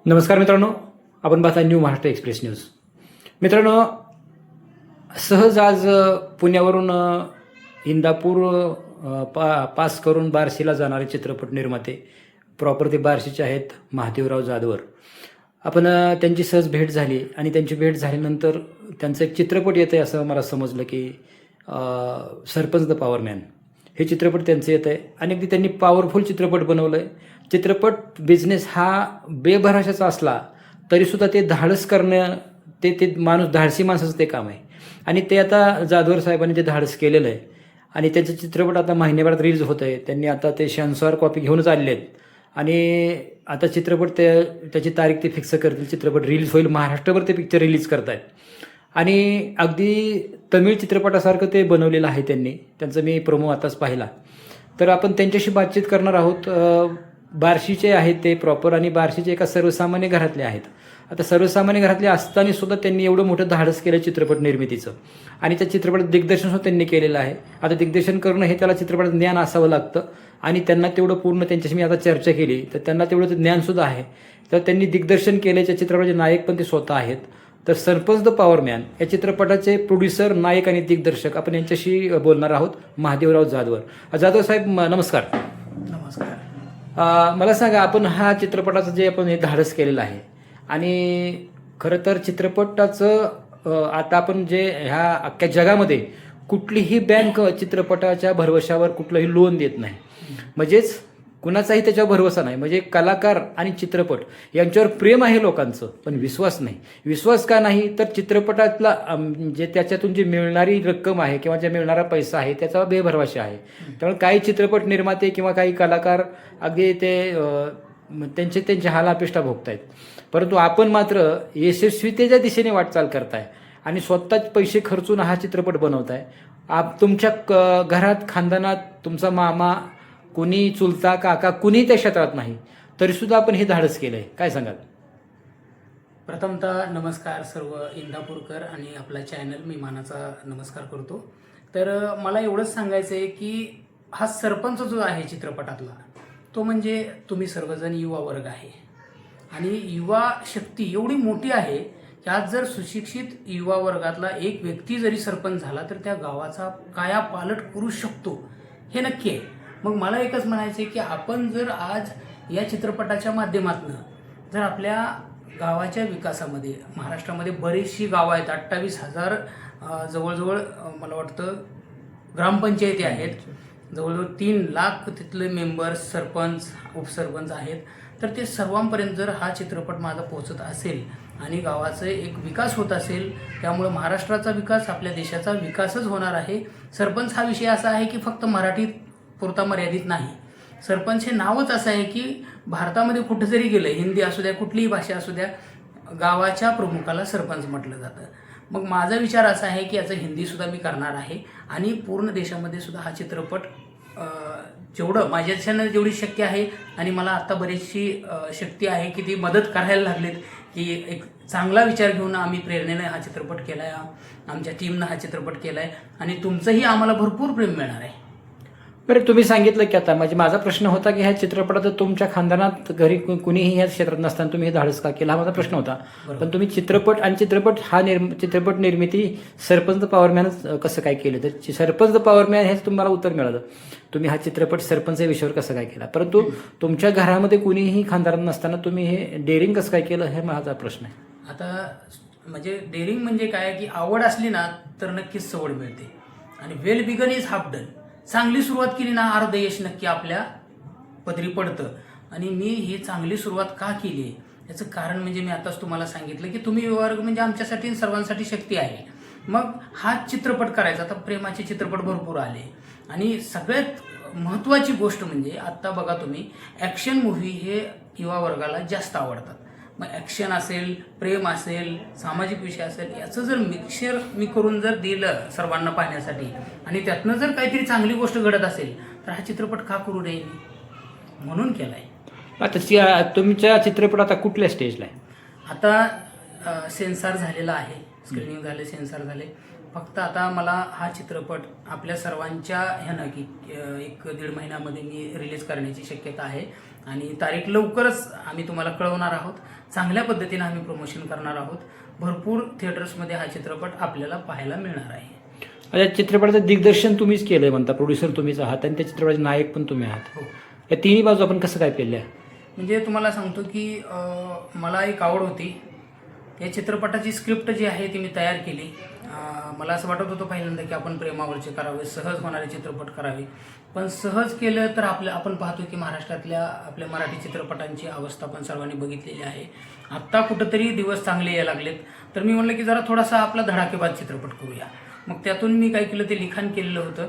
नमस्कार मित्रांनो, आपण पाहता न्यू महाराष्ट्र एक्सप्रेस न्यूज. मित्रांनो, सहज आज पुण्यावरून इंदापूर पास करून बार्शीला जाणारे चित्रपट निर्माते प्रॉपर ते बार्शीचे आहेत महादेवराव जाधवर. आपण त्यांची सहज भेट झाली आणि त्यांची भेट झाल्यानंतर त्यांचं एक चित्रपट येतं आहे असं मला समजलं की सरपंच द पॉवरमॅन हे चित्रपट त्यांचं येतं आहे आणि अगदी त्यांनी पॉवरफुल चित्रपट बनवलं आहे. चित्रपट बिझनेस हा बेभराशाचा असला तरीसुद्धा ते धाडस करणं ते माणूस धाडसी माणसाचं ते काम आहे आणि ते आता जाधवर साहेबांनी ते धाडस केलेलं आहे आणि त्यांचं चित्रपट आता महिन्याभरात रिलीज होतं आहे. त्यांनी आता ते शहंशाह कॉपी घेऊनच आलेले आहेत आणि आता चित्रपट त्याची तारीख ते फिक्स करतील. चित्रपट रिलीज होईल, महाराष्ट्रभर ते पिक्चर रिलीज करत आहेत आणि अगदी तमिळ चित्रपटासारखं ते बनवलेलं आहे त्यांनी. त्यांचं मी प्रोमो आताच पाहिला. तर आपण त्यांच्याशी बातचीत करणार आहोत. बार्शीचे आहेत ते प्रॉपर आणि बार्शीचे एका सर्वसामान्य घरातले आहेत. आता सर्वसामान्य घरातले असताना सुद्धा त्यांनी एवढं मोठं धाडस केलं चित्रपट निर्मितीचं आणि त्या चित्रपटात दिग्दर्शन सुद्धा त्यांनी केलेलं आहे. आता दिग्दर्शन करणं हे त्याला चित्रपटात ज्ञान असावं लागतं आणि त्यांना तेवढं पूर्ण त्यांच्याशी मी आता चर्चा केली तर त्यांना तेवढं ज्ञानसुद्धा आहे. तर त्यांनी दिग्दर्शन केल्याच्या चित्रपटाचे नायक पण ते स्वतः आहेत. तर सरपंच द पॉवरमॅन या चित्रपटाचे प्रोड्युसर, नायक आणि दिग्दर्शक आपण यांच्याशी बोलणार आहोत. महादेवराव जाधवर. जाधवर साहेब नमस्कार. नमस्कार. मला सांगा, आपण हा चित्रपटाचं जे आपण हे धाडस केलेलं आहे आणि खरं तर चित्रपटाचं आता आपण जे ह्या अख्ख्या जगामध्ये कुठलीही बँक चित्रपटाच्या भरवशावर कुठलंही लोन देत नाही. म्हणजेच कुणाचाही त्याच्यावर भरवसा नाही. म्हणजे कलाकार आणि चित्रपट यांच्यावर प्रेम आहे लोकांचं पण विश्वास नाही. विश्वास का नाही तर चित्रपटातला जे त्याच्यातून जी मिळणारी रक्कम आहे किंवा जे मिळणारा पैसा आहे त्याचा बेभरवशा आहे. त्यामुळे काही चित्रपट निर्माते किंवा काही कलाकार अगदी ते त्यांचे हालापेष्टा भोगतायत. परंतु आपण मात्र यशस्वीतेच्या दिशेने वाटचाल करताय आणि स्वतःच पैसे खर्चून हा चित्रपट बनवताय. तुमच्या घरात खानदानात तुमचा मामा, कुणी चुलता, काका कुणीही त्या क्षेत्रात नाही तरीसुद्धा आपण हे धाडस केलं आहे. काय सांगाल? प्रथमतः नमस्कार सर्व इंदापूरकर आणि आपला चॅनल मी मानाचा नमस्कार करतो. तर मला एवढंच सांगायचं आहे की हा सरपंच जो आहे चित्रपटातला तो म्हणजे तुम्ही सर्वजण युवा वर्ग आहे आणि युवा शक्ती एवढी मोठी आहे की आज जर सुशिक्षित युवा वर्गातला एक व्यक्ती जरी सरपंच झाला तर त्या गावाचा कायापालट करू शकतो हे नक्की आहे. मग मला एकच म्हणायचं आहे की आपण जर आज या चित्रपटाच्या माध्यमातून जर आपल्या गावाच्या विकासामध्ये, महाराष्ट्रामध्ये बरीचशी गावं आहेत, 28,000 जवळजवळ मला वाटतं ग्रामपंचायती आहेत, जवळजवळ 3 लाख तिथले मेंबर्स, सरपंच, उपसरपंच आहेत. तर ते सर्वांपर्यंत जर हा चित्रपट माझा पोहोचत असेल आणि गावाचा एक विकास होत असेल, त्यामुळं महाराष्ट्राचा विकास, आपल्या देशाचा विकासच होणार आहे. सरपंच हा विषय असा आहे की फक्त मराठीत पुरता मर्यादित नाही. सरपंच हे नावच असं आहे की भारतामध्ये कुठं जरी गेलं, हिंदी असू द्या, कुठलीही भाषा असू द्या, गावाच्या प्रमुखाला सरपंच म्हटलं जातं. मग माझा विचार असा आहे की याचं हिंदीसुद्धा मी करणार आहे आणि पूर्ण देशामध्ये सुद्धा हा चित्रपट जेवढं माझ्याच्यानं जेवढी शक्य आहे आणि मला आत्ता बरीचशी शक्ती आहे की ती मदत करायला लागलीत की एक चांगला विचार घेऊन आम्ही प्रेरणेने हा चित्रपट केला आहे, आमच्या टीमनं हा चित्रपट केला आहे आणि तुमचंही आम्हाला भरपूर प्रेम मिळणार आहे. बरं, तुम्ही सांगितलं की आता माझा प्रश्न होता की ह्या चित्रपटात तुमच्या खानदानात घरी कुणीही ह्या क्षेत्रात नसताना तुम्ही हे धाडस का केला हा माझा प्रश्न होता. पण तुम्ही चित्रपट निर्मिती सरपंच पॉवरमॅनच कसं काय केलं? तर सरपंच पॉवरमॅन हेच तुम्हाला उत्तर मिळालं. तुम्ही हा चित्रपट सरपंच या विषयावर कसं काय केला, परंतु तुमच्या घरामध्ये कुणीही खानदानात नसताना तुम्ही हे डेअरिंग कसं काय केलं हे माझा प्रश्न आहे. आता म्हणजे डेअरिंग म्हणजे काय की आवड असली ना तर नक्कीच सवड मिळते आणि well begun is half done. चांगली सुरुवात केली ना अर्ध यश नक्की आपल्या पदरी पडतं. आणि मी ही चांगली सुरुवात का केली आहे याचं कारण म्हणजे मी आताच तुम्हाला सांगितलं की तुम्ही वर्ग म्हणजे आमच्यासाठी सर्वांसाठी शक्ती आहे. मग हा चित्रपट करायचा, आता प्रेमाचे चित्रपट भरपूर आले आणि सगळ्यात महत्त्वाची गोष्ट म्हणजे आत्ता बघा तुम्ही ॲक्शन मूव्ही हे युवा वर्गाला जास्त आवडतात. मग ॲक्शन असेल, प्रेम असेल, सामाजिक विषय असेल, याचं जर मिक्सचर मी करून जर दिलं सर्वांना पाहण्यासाठी आणि त्यातनं जर काहीतरी चांगली गोष्ट घडत असेल तर हा चित्रपट का करू नये म्हणून केला आहे. आता तुमच्या चित्रपट आता कुठल्या स्टेजला आहे? आता सेन्सॉर झालेला आहे, स्क्रीनिंग झाले, सेन्सॉर झाले. फक्त आता मला हा चित्रपट आपल्या सर्वांच्या ह्यानं की 1-1.5 महिन्यामध्ये मी रिलीज करण्याची शक्यता आहे आणि तारीख लवकरच आम्ही तुम्हाला कळवणार आहोत. चांगल्या पद्धतीने आम्ही प्रमोशन करणार आहोत. भरपूर थिएटर्समध्ये हा चित्रपट आपल्याला पाहायला मिळणार आहे. अच्छा, चित्रपटाचं दिग्दर्शन तुम्हीच केलंय म्हणता, प्रोड्युसर तुम्हीच आहात आणि त्या चित्रपटाचे नायक पण तुम्ही आहात. हो, या तिन्ही बाजू आपण कसं काय पेलल्या? म्हणजे तुम्हाला सांगतो की मला एक आवड होती. या चित्रपटाची स्क्रिप्ट जी आहे ती मी तयार केली. मला असं वाटत होतं पहिल्यांदा की आपण प्रेमावरचे करावे, सहज होणारे चित्रपट करावे. पण सहज केलं तर आपण पाहतो की महाराष्ट्रातल्या आपल्या मराठी चित्रपटांची अवस्था पण सर्वांनी बघितलेली आहे. आत्ता कुठंतरी दिवस चांगले यायला लागलेत. तर मी म्हणलं की जरा थोडासा आपला धडाकेबाज चित्रपट करूया. मग त्यातून मी काय केलं, ते लिखाण केलेलं होतं.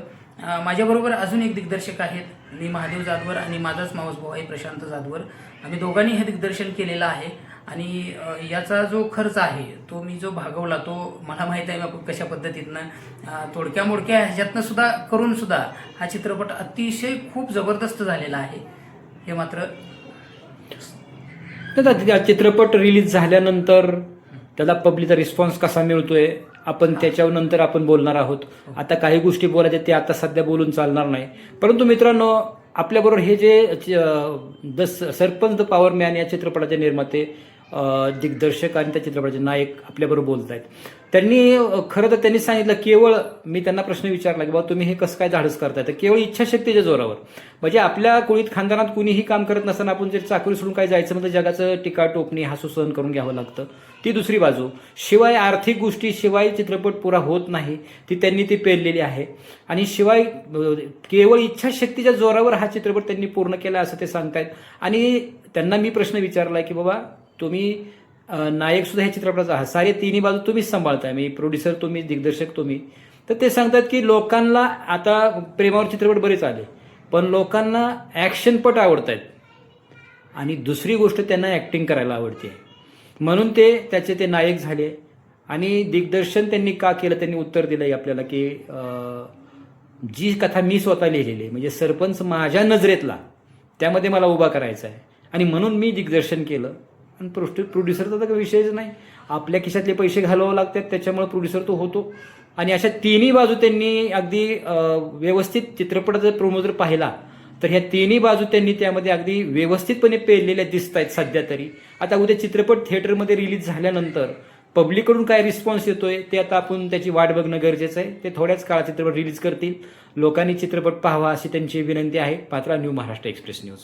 माझ्याबरोबर अजून एक दिग्दर्शक आहेत, मी महादेव जाधवर आणि माझाच मावस भाऊ आहे प्रशांत जाधवर. आम्ही दोघांनी हे दिग्दर्शन केलेलं आहे. आणि याचा जो खर्च आहे तो मी जो भागवला तो मला माहीत आहे आपण कशा पद्धतीनं तोडक्या मोडक्या ह्याच्यातनं सुद्धा करून सुद्धा हा चित्रपट अतिशय खूप जबरदस्त झालेला आहे. हे मात्र चित्रपट रिलीज झाल्यानंतर त्याला पब्लिकचा रिस्पॉन्स कसा मिळतोय आपण त्याच्यावर नंतर आपण बोलणार आहोत. आता काही गोष्टी बोलायच्या ते आता सध्या बोलून चालणार नाही. परंतु मित्रांनो, आपल्याबरोबर हे जे सरपंच द पॉवर मॅन या चित्रपटाचे निर्माते, दिग्दर्शक आणि त्या चित्रपटाचे नायक आपल्याबरोबर बोलत आहेत. खरं तर त्यांनी सांगितलं, केवळ मी त्यांना प्रश्न विचारला की बाबा तुम्ही हे कसं काय धाडस करताय, तर केवळ इच्छाशक्तीच्या जोरावर. म्हणजे आपल्या कुळीत खानदानात कुणीही काम करत नसताना आपण जर चाकरी सोडून काय जायचं म्हणजे जगाचं टीका टोपणी हसू सहन करून घ्यावं लागतं. ती दुसरी बाजू. शिवाय आर्थिक गोष्टी शिवाय चित्रपट पुरा होत नाही, त्यांनी ती पेललेली आहे. आणि शिवाय केवळ इच्छाशक्तीच्या जोरावर हा चित्रपट त्यांनी पूर्ण केला असं ते सांगतायत. आणि त्यांना मी प्रश्न विचारलाय की बाबा तुम्ही नायक सुद्धा ह्या चित्रपटाचा आहात, सारे तिन्ही बाजू तुम्हीच सांभाळताय, मी प्रोड्युसर तुम्ही, दिग्दर्शक तुम्ही. तर ते सांगतात की लोकांना आता प्रेमावर चित्रपट बरेच आले, पण लोकांना ॲक्शनपट आवडत आहेत आणि दुसरी गोष्ट त्यांना ॲक्टिंग करायला आवडते. म्हणून त्याचे ते नायक झाले. आणि दिग्दर्शन त्यांनी का केलं त्यांनी उत्तर दिलंय आपल्याला की जी कथा मी स्वतः लिहिलेली आहे, म्हणजे सरपंच माझ्या नजरेतला, त्यामध्ये मला उभा करायचा आहे आणि म्हणून मी दिग्दर्शन केलं. आणि प्रोड्युसरचा तर काही विषयच नाही, आपल्या खिशातले पैसे घालवावे लागतात, त्याच्यामुळे प्रोड्युसर तो होतो. आणि अशा तिन्ही बाजू त्यांनी अगदी व्यवस्थित चित्रपटाचा प्रोमो जर पाहिला तर ह्या तिन्ही बाजू त्यांनी त्यामध्ये अगदी व्यवस्थितपणे पेरलेल्या दिसत आहेत सध्या तरी. आता उद्या चित्रपट थिएटरमध्ये रिलीज झाल्यानंतर पब्लिककडून काय रिस्पॉन्स येतोय ते आता आपण त्याची वाट बघणं गरजेचं आहे. ते थोड्याच काळात चित्रपट रिलीज करतील. लोकांनी चित्रपट पाहावा अशी त्यांची विनंती आहे. Patra new Maharashtra express news.